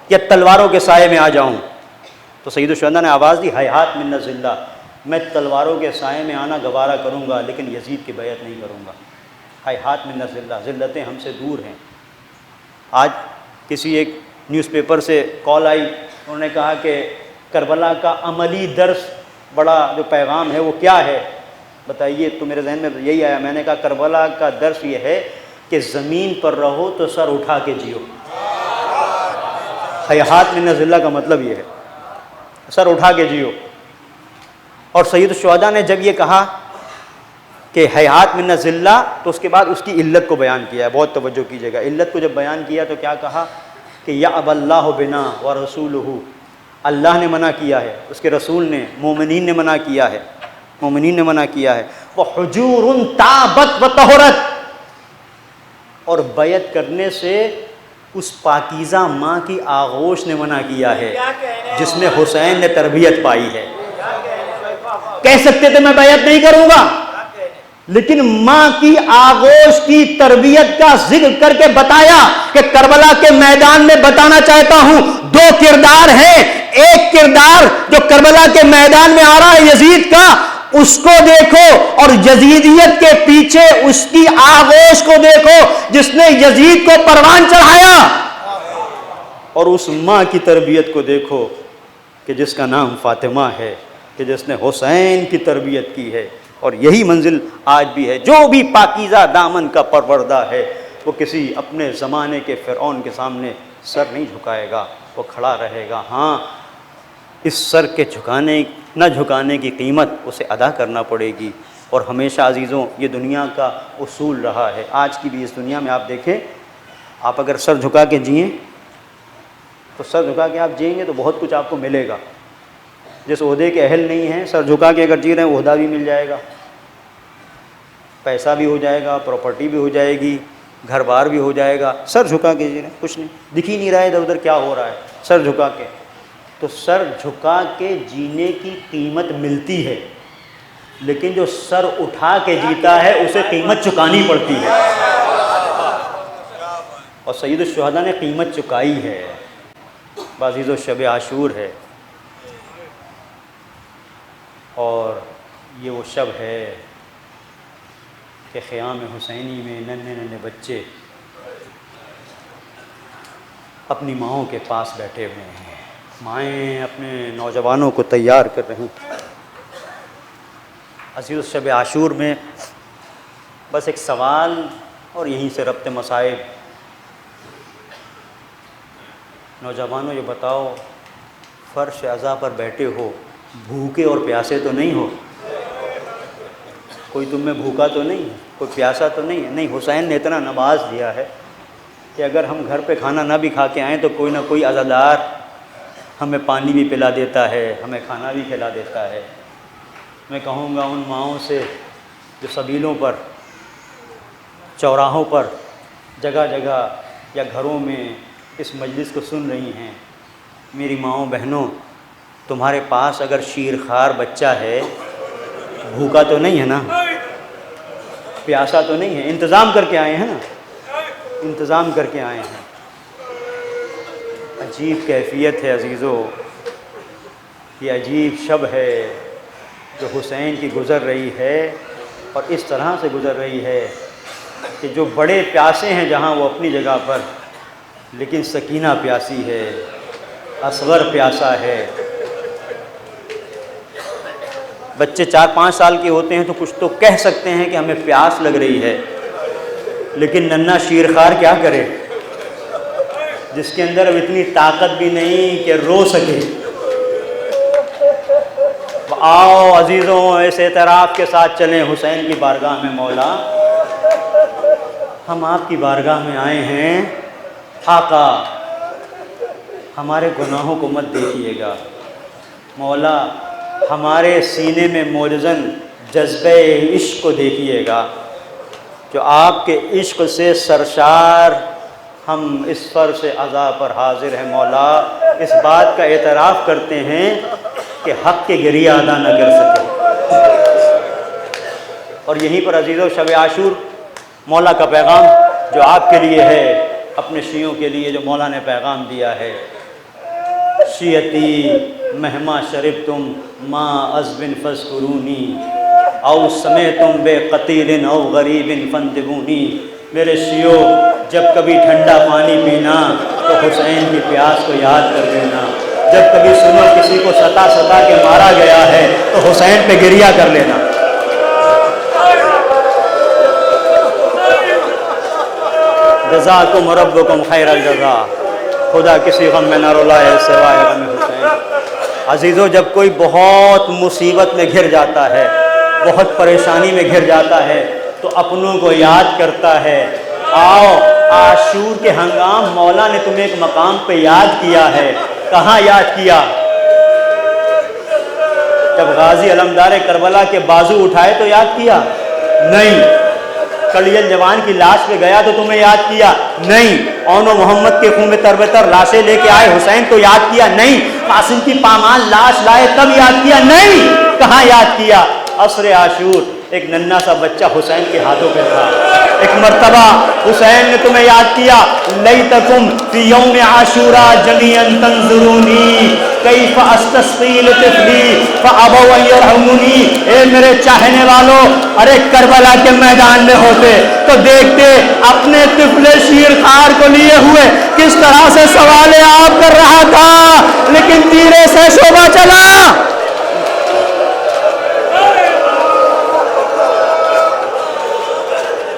یا تلواروں کے سائے میں آ جاؤں. تو سید الشہداء نے آواز دی، ہیہات من الظلہ، میں تلواروں کے سائے میں آنا گوارا کروں گا لیکن یزید کی بیعت نہیں کروں گا. ہیہات من الظلہ، ذلتیں ہم سے دور ہیں. آج کسی ایک نیوز پیپر سے کال آئی، انہوں نے کہا کہ کربلا کا عملی درس بڑا جو پیغام ہے وہ کیا ہے؟ بتائیے، تو میرے ذہن میں یہی آیا. میں نے کہا کربلا کا درس یہ ہے کہ زمین پر رہو تو سر اٹھا کے جیو. حیات من الذلہ کا مطلب یہ ہے، سر اٹھا کے جیو. اور سید الشہداء نے جب یہ کہا کہ حیات من الذلہ تو اس کے بعد اس کی علت کو بیان کیا ہے. بہت توجہ کیجیے گا. علت کو جب بیان کیا تو کیا کہا کہ یأب اللہ بنا ورسولہ، اللہ نے منع کیا ہے، اس کے رسول نے، مومنین نے منع کیا ہے، مومنین نے منع کیا ہے. وحجور تابت وطہرت، اور بیعت کرنے سے اس پاکیزہ ماں کی آغوش نے منع کیا ہے جس میں حسین نے تربیت پائی ہے. کہہ سکتے تھے میں بیعت نہیں کروں گا، لیکن ماں کی آغوش کی تربیت کا ذکر کر کے بتایا کہ کربلا کے میدان میں بتانا چاہتا ہوں دو کردار ہیں. ایک کردار جو کربلا کے میدان میں آ رہا ہے یزید کا، اس کو دیکھو، اور یزیدیت کے پیچھے اس کی آغوش کو دیکھو جس نے یزید کو پروان چڑھایا، اور اس ماں کی تربیت کو دیکھو کہ جس کا نام فاطمہ ہے، کہ جس نے حسین کی تربیت کی ہے. اور یہی منزل آج بھی ہے. جو بھی پاکیزہ دامن کا پروردہ ہے وہ کسی اپنے زمانے کے فرعون کے سامنے سر نہیں جھکائے گا، وہ کھڑا رہے گا. ہاں، اس سر کے نہ جھکانے کی قیمت اسے ادا کرنا پڑے گی. اور ہمیشہ عزیزوں یہ دنیا کا اصول رہا ہے. آج کی بھی اس دنیا میں آپ دیکھیں، آپ اگر سر جھکا کے جئیں تو سر جھکا کے آپ جئیں گے تو بہت کچھ آپ کو ملے گا. جس عہدے کے اہل نہیں ہیں، سر جھکا کے اگر جی رہے ہیں عہدہ بھی مل جائے گا، پیسہ بھی ہو جائے گا، پراپرٹی بھی ہو جائے گی، گھر بار بھی ہو جائے گا. سر جھکا کے جی رہے ہیں، کچھ نہیں دکھ ہی نہیں رہا ہے ادھر ادھر کیا ہو رہا ہے، سر جھکا کے. تو سر جھکا کے جینے کی قیمت ملتی ہے، لیکن جو سر اٹھا کے جیتا ہے اسے قیمت چکانی پڑتی ہے. اور سید الشہداء نے قیمت چکائی ہے. عزیز و شب عاشور ہے، اور یہ وہ شب ہے کہ خیام حسینی میں ننھے ننھے بچے اپنی ماؤں کے پاس بیٹھے ہوئے ہیں. مائیں اپنے نوجوانوں کو تیار کر رہی ہیں. عزیز الشب عاشور میں بس ایک سوال اور یہیں سے ربط مصائب. نوجوانوں یہ بتاؤ، فرش عزا پر بیٹھے ہو، بھوکے اور پیاسے تو نہیں ہو؟ کوئی تم میں بھوکا تو نہیں ہے، کوئی پیاسا تو نہیں ہے؟ نہیں، حسین نے اتنا نواز دیا ہے کہ اگر ہم گھر پہ کھانا نہ بھی کھا کے آئیں تو کوئی نہ کوئی عزادار ہمیں پانی بھی پلا دیتا ہے، ہمیں کھانا بھی کھلا دیتا ہے. میں کہوں گا ان ماؤں سے جو سبیلوں پر، چوراہوں پر، جگہ جگہ یا گھروں میں اس مجلس کو سن رہی ہیں، میری ماؤں بہنوں، تمہارے پاس اگر شیرخوار بچہ ہے، بھوکا تو نہیں ہے نا، پیاسا تو نہیں ہے، انتظام کر کے آئے ہیں نا، انتظام کر کے آئے ہیں. عجیب کیفیت ہے عزیزو، یہ عجیب شب ہے جو حسین کی گزر رہی ہے، اور اس طرح سے گزر رہی ہے کہ جو بڑے پیاسے ہیں جہاں وہ اپنی جگہ پر، لیکن سکینہ پیاسی ہے، اصغر پیاسا ہے. بچے 4-5 سال کے ہوتے ہیں تو کچھ تو کہہ سکتے ہیں کہ ہمیں پیاس لگ رہی ہے، لیکن ننھا شیرخوار کیا کرے جس کے اندر اب اتنی طاقت بھی نہیں کہ رو سکے. آؤ عزیزوں، اس اعتراف کے ساتھ چلیں حسین کی بارگاہ میں. مولا، ہم آپ کی بارگاہ میں آئے ہیں، آقا ہمارے گناہوں کو مت دیکھیے گا. مولا، ہمارے سینے میں موجزن جذبہ عشق کو دیکھیے گا، جو آپ کے عشق سے سرشار ہم اس پر سے عزا پر حاضر ہیں. مولا، اس بات کا اعتراف کرتے ہیں کہ حق کے گریہ ادا نہ کر سکے. اور یہیں پر عزیزو شب عاشور مولا کا پیغام جو آپ کے لیے ہے، اپنے شیعوں کے لیے جو مولا نے پیغام دیا ہے. شیعتی مہما شربتم ما عذب فاذکرونی او سمعتم بے قتیل او غریب فانتبونی. میرے شیعو، جب کبھی ٹھنڈا پانی پینا تو حسین کی پیاس کو یاد کر لینا. جب کبھی سنو کسی کو ستا کے مارا گیا ہے تو حسین پہ گریہ کر لینا. جزاکم ربکم خیر الجزا، خدا کسی غم میں نہ رلائے سوائے غم حسین۔ عزیزو، جب کوئی بہت مصیبت میں گھر جاتا ہے، بہت پریشانی میں گھر جاتا ہے تو اپنوں کو یاد کرتا ہے۔ آؤ، عاشور کے ہنگام مولا نے تمہیں ایک مقام پہ یاد کیا ہے۔ کہاں یاد کیا؟ جب غازی علمدار کربلا کے بازو اٹھائے تو یاد کیا؟ نہیں۔ کلیل جوان کی لاش پہ گیا تو تمہیں یاد کیا؟ نہیں۔ اون و محمد کے خون میں تربتر لاشیں لے کے آئے حسین تو یاد کیا؟ نہیں۔ قاسم کی پامال لاش لائے تب یاد کیا؟ نہیں۔ کہاں یاد کیا؟ عصر عاشور ایک ننھا سا بچہ حسین کے ہاتھوں پہ تھا۔ ایک مرتبہ حسین نے تمہیں یاد کیا، لیتکم فی یوم عاشورا جمیعا تنظرونی کیف استسقی لطفلی فابوا ان یرحمونی۔ اے میرے چاہنے والوں، ارے کربلا کے میدان میں ہوتے تو دیکھتے اپنے طفل شیر خار کو لیے ہوئے کس طرح سے سوال آپ کر رہا تھا، لیکن تیرے سے شعبہ چلا۔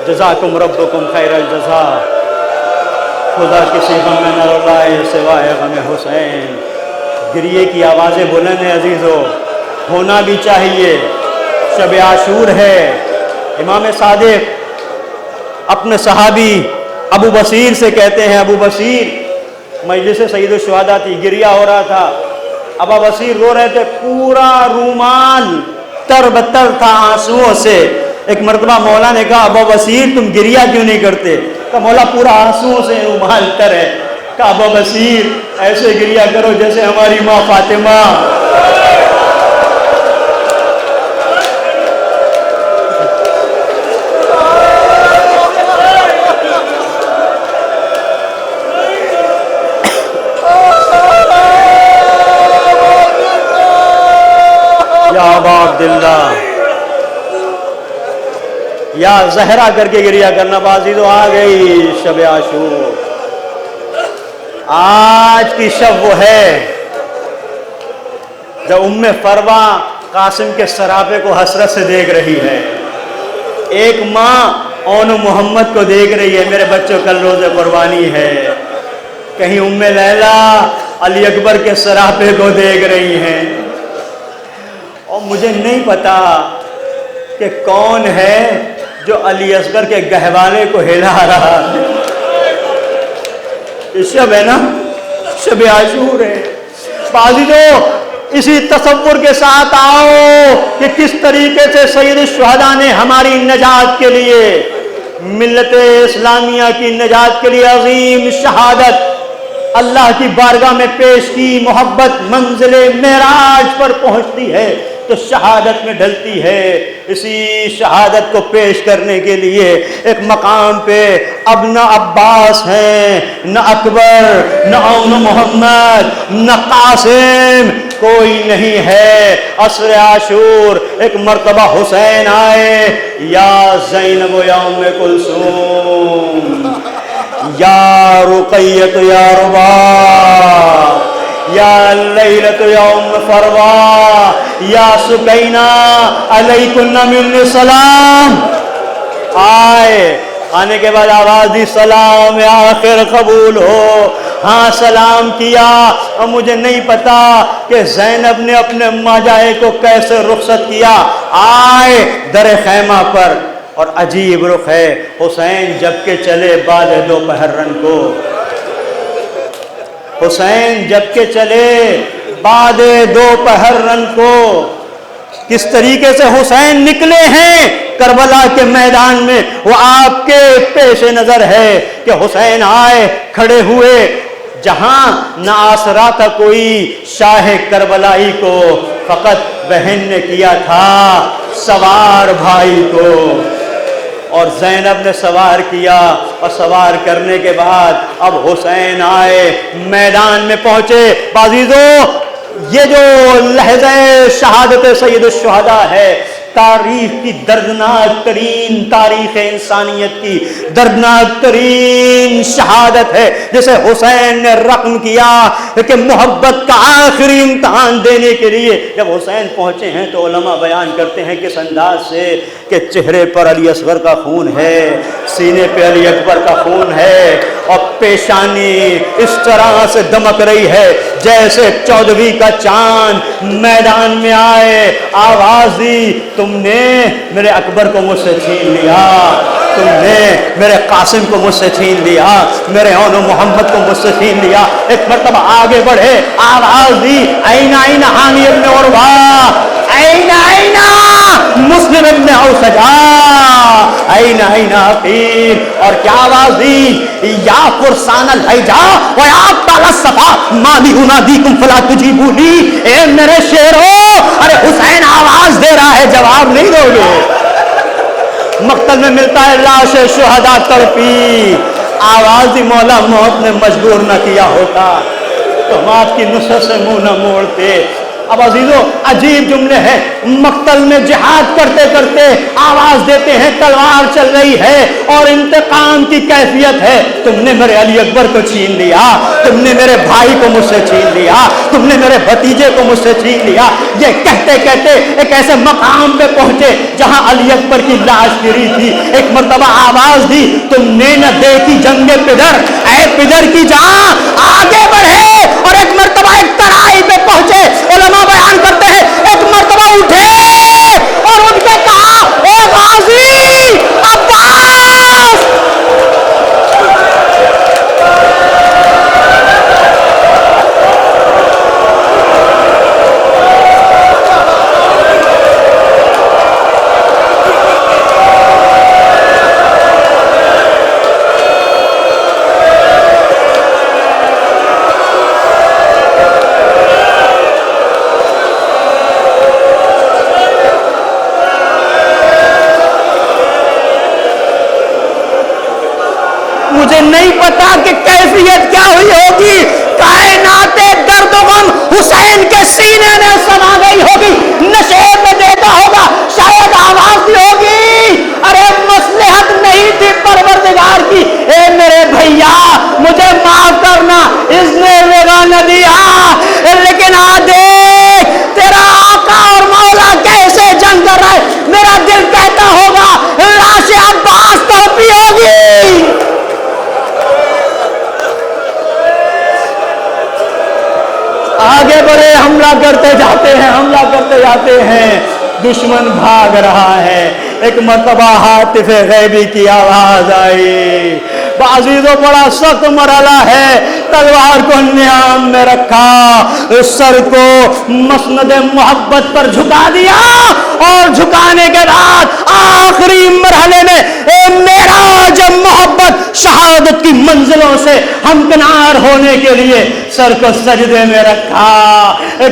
جزاکم ربکم خیر الجزا، خدا کسی غم میں نہ رلائے سوائے غم حسین۔ گریے کی آوازیں بلند ہیں عزیزو، ہونا بھی چاہیے۔ شب عاشور ہے۔ امام صادق اپنے صحابی ابو بصیر سے کہتے ہیں، ابو بصیر، مجلس سید الشہداء تھی، گریہ ہو رہا تھا، ابو بصیر رو رہے تھے، پورا رومال تر بتر تھا آنسوؤں سے۔ ایک مرتبہ مولا نے کہا، ابو بصیر تم گریہ کیوں نہیں کرتے؟ کہا مولا پورا آنسوؤں سے رومال تر ہے۔ کہا ابو بصیر ایسے گریہ کرو جیسے ہماری ماں فاطمہ۔ یا ابا عبداللہ، یا زہرا کر کے گریہ کرنا بازی تو آ گئی شب عاشور۔ آج کی شب وہ ہے جب ام فروا قاسم کے سراپے کو حسرت سے دیکھ رہی ہے۔ ایک ماں اون محمد کو دیکھ رہی ہے، میرے بچوں کل روز قربانی ہے۔ کہیں ام لیلا علی اکبر کے سراپے کو دیکھ رہی ہیں، اور مجھے نہیں پتا کہ کون ہے جو علی اصغر کے گہوارے کو ہلا رہا ہے۔ شب ہے نا، شب عاشور ہے۔ بازی جو اسی تصور کے ساتھ آؤ کہ کس طریقے سے سید الشہداء نے ہماری نجات کے لیے، ملت اسلامیہ کی نجات کے لیے عظیم شہادت اللہ کی بارگاہ میں پیش کی۔ محبت منزل معراج پر پہنچتی ہے تو شہادت میں ڈھلتی ہے۔ اسی شہادت کو پیش کرنے کے لیے ایک مقام پہ اب نہ عباس ہیں، نہ اکبر، نہ اون محمد، نہ قاسم، کوئی نہیں ہے۔ عصر عاشور ایک مرتبہ حسین آئے، یا زینب یا ام کلثوم، یا رقیۃ یا رباب، یا لیلۃ یا ام فروا، یا سکینہ علیکن منی السلام۔ آئے، آنے کے بعد آواز دی، سلام آخر قبول ہو۔ ہاں سلام کیا، اور مجھے نہیں پتا کہ زینب نے اپنے ماجائے کو کیسے رخصت کیا۔ آئے در خیمہ پر، اور عجیب رخ ہے حسین جب کے چلے بعد دوپہر رن کو، حسین جب کے چلے بعد دوپہر رن کو۔ کس طریقے سے حسین نکلے ہیں کربلا کے میدان میں، وہ آپ کے پیش نظر ہے کہ حسین آئے، کھڑے ہوئے، جہاں نہ آسرا تھا کوئی شاہ کربلائی کو، فقط بہن نے کیا تھا سوار بھائی کو، اور زینب نے سوار کیا، اور سوار کرنے کے بعد اب حسین آئے، میدان میں پہنچے۔ عزیزو، یہ جو لحظہ شہادت سید الشہداء ہے، تاریخ کی دردناک ترین تاریخ انسانیت کی دردناک ترین شہادت ہے جسے حسین نے رقم کیا کہ محبت کا آخری امتحان دینے کے لیے جب حسین پہنچے ہیں تو علماء بیان کرتے ہیں کس انداز سے کہ چہرے پر علی اصغر کا خون ہے، سینے پہ علی اکبر کا خون ہے اور پیشانی اس طرح سے دمک رہی ہے جیسے 14ویں کا چاند میدان میں آئے۔ آواز دی، تم نے میرے اکبر کو مجھ سے چھین لیا، تم نے میرے قاسم کو مجھ سے چھین لیا، میرے اون محمد کو مجھ سے چھین لیا۔ ایک مرتبہ آگے بڑھے، آواز دی، این این حامی ابن عروہ، این این مسلم ابن اوسجا، این این عقیل، اور کیا آواز دی، یا فرسان الحیجا و یا ابطال الصفا مالی انادیکم فلا تجیبوا لی، اے میرے شیرو، ارے حسین آواز دے رہا ہے، جواب نہیں دو گے؟ مقتل میں ملتا ہے لاش شہداء تڑپی، آواز دی، مولا موت نے مجبور نہ کیا ہوتا تو ہم آپ کی نصرت سے منہ نہ موڑتے۔ اب عزیزو عجیب جملے ہیں، مقتل میں جہاد کرتے کرتے آواز دیتے ہیں تلوار چل رہی ہے اور انتقام کی کیفیت ہے، تم نے میرے علی اکبر کو چھین لیا، تم نے میرے بھائی کو مجھ سے چھین لیا، تم نے میرے بھتیجے کو مجھ سے چھین لیا۔ یہ کہتے کہتے ایک ایسے مقام پہ پہنچے جہاں علی اکبر کی لاش گری تھی۔ ایک مرتبہ آواز دی، تم نے نہ دیکھی جنگ پدر، اے پدر کی جان آگے بڑھے، اور ایک مرتبہ ایک ترائی پہ پہنچے، علماء بیان کرتے ہیں ایک مرتبہ اٹھے اور اٹھ کے کہا، اے غازی عباس، مجھے نہیں پتا کہ کیفیت کیا ہوئی ہوگی، کائنات درد و غم حسین کے سینے میں سما گئی ہوگی، نشے میں دیکھا ہوگا، شاید آواز دی ہوگی، ارے مصلحت نہیں تھی پروردگار کی، اے میرے بھیا مجھے معاف کرنا، اس نے لگا نہ دیا، لیکن آ دیکھ تیرا آقا اور مولا کیسے جنگ کر رہا ہے، میرا دل کہتا ہوگا لاش عباس تڑپی ہوگی۔ آگے بڑھے، حملہ کرتے جاتے ہیں، حملہ کرتے جاتے ہیں، دشمن بھاگ رہا ہے۔ ایک مرتبہ ہاتف غیبی کی آواز آئی، عزیزو بڑا سخت مرحلہ ہے، تلوار کو نیام میں رکھا، سر کو مسند محبت پر جھکا دیا، اور جھکانے کے بعد آخری مرحلے میں میرا جب محبت شہادت کی منزلوں سے ہمکنار ہونے کے لیے سر کو سجدے میں رکھا۔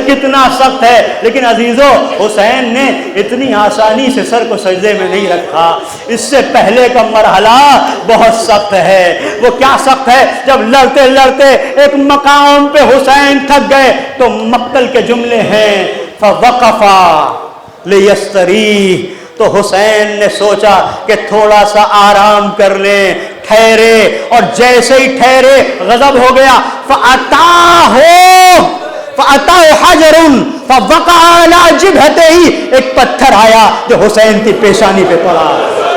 کتنا سخت ہے، لیکن عزیزو حسین نے اتنی آسانی سے سر کو سجدے میں نہیں رکھا، اس سے پہلے کا مرحلہ بہت سخت ہے۔ وہ کیا سخت ہے؟ جب لڑتے لڑتے ایک مقام پہ حسین تھک گئے تو مقتل کے جملے ہیں، فوقفا لیستریح، تو حسین نے سوچا کہ تھوڑا سا آرام کر لیں، ٹھہرے، اور جیسے ہی ٹھہرے غضب ہو گیا، فَأَتَاهُ حَجَرٌ فَوَقَعَ عَلَى جِبْهَتِهِ، ایک پتھر آیا جو حسین کی پیشانی پہ پڑا،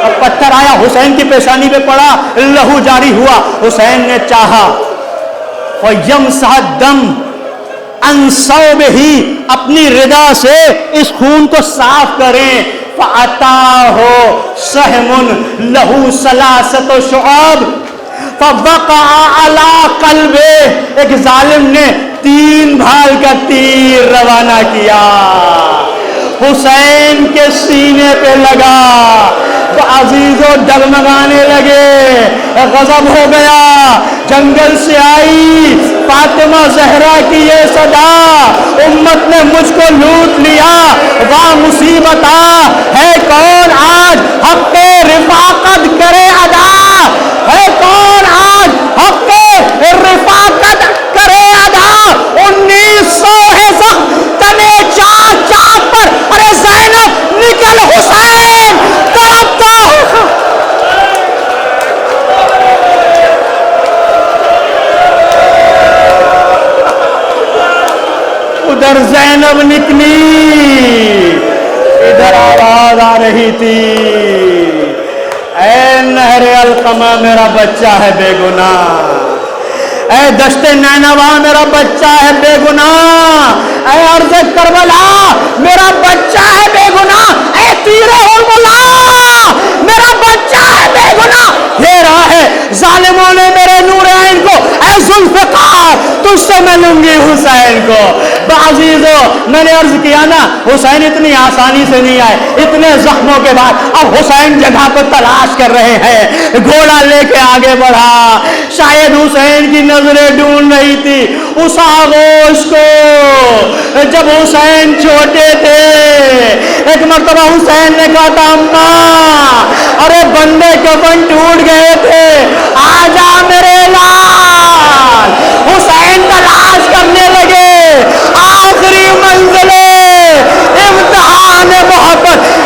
اور پتھر آیا حسین کی پیشانی پہ پڑا، لہو جاری ہوا۔ حسین نے چاہا فَيَمْسَحَ الدَّمَ عَنْ ثَوْبِهِ، اپنی ردا سے اس خون کو صاف کریں۔ فَأَتَاهُ سَهْمٌ لَهُ ثَلَاثَةُ شُعَابٍ فَوَقَعَ عَلَى قَلْبِهِ، ایک ظالم نے 3 بھال کا تیر روانہ کیا، حسین کے سینے پہ لگا، تو عزیزو ڈگمگانے لگے، غضب ہو گیا۔ جنگل سے آئی فاطمہ زہرا کی یہ صدا، امت نے مجھ کو لوٹ لیا، واہ مصیبت ہے کون آج حق پہ رفاقت کرے ادا، ہے کون آج حق پہ رفاقت کرے ادا۔ 1900 ہے سخت تنے چاک چاک پر، ارے زینب نکل ادھر زینب نکلی، ادھر آواز آ رہی تھی، اے نہر القمہ میرا بچہ ہے بے گناہ، اے دشت نینوا میرا بچہ ہے بے گناہ، اے عرض کربلا میرا بچہ ہے بے گناہ، اے تیر ارملا میرا بچہ ہے بے گناہ، پھیرا ہے ظالموں نے میرے نور عین کو، اے ذوالفقار تجھ سے میں لوں گی حسین کو۔ بعزیزو میں نے عرض کیا نا حسین اتنی آسانی سے نہیں آئے، اتنے زخموں کے بعد اب حسین جگہ کو تلاش کر رہے ہیں، گھوڑا لے کے آگے بڑھا، شاید حسین کی نظریں ڈھونڈ رہی تھی اس آغوش کو جب حسین چھوٹے تھے۔ ایک مرتبہ حسین نے کہا تھا اماں ارے بندے کفن ٹوٹ گئے تھے، آجا میرے لال۔ حسین تلاش کرنے لگے، آخری منزل امتحان محبت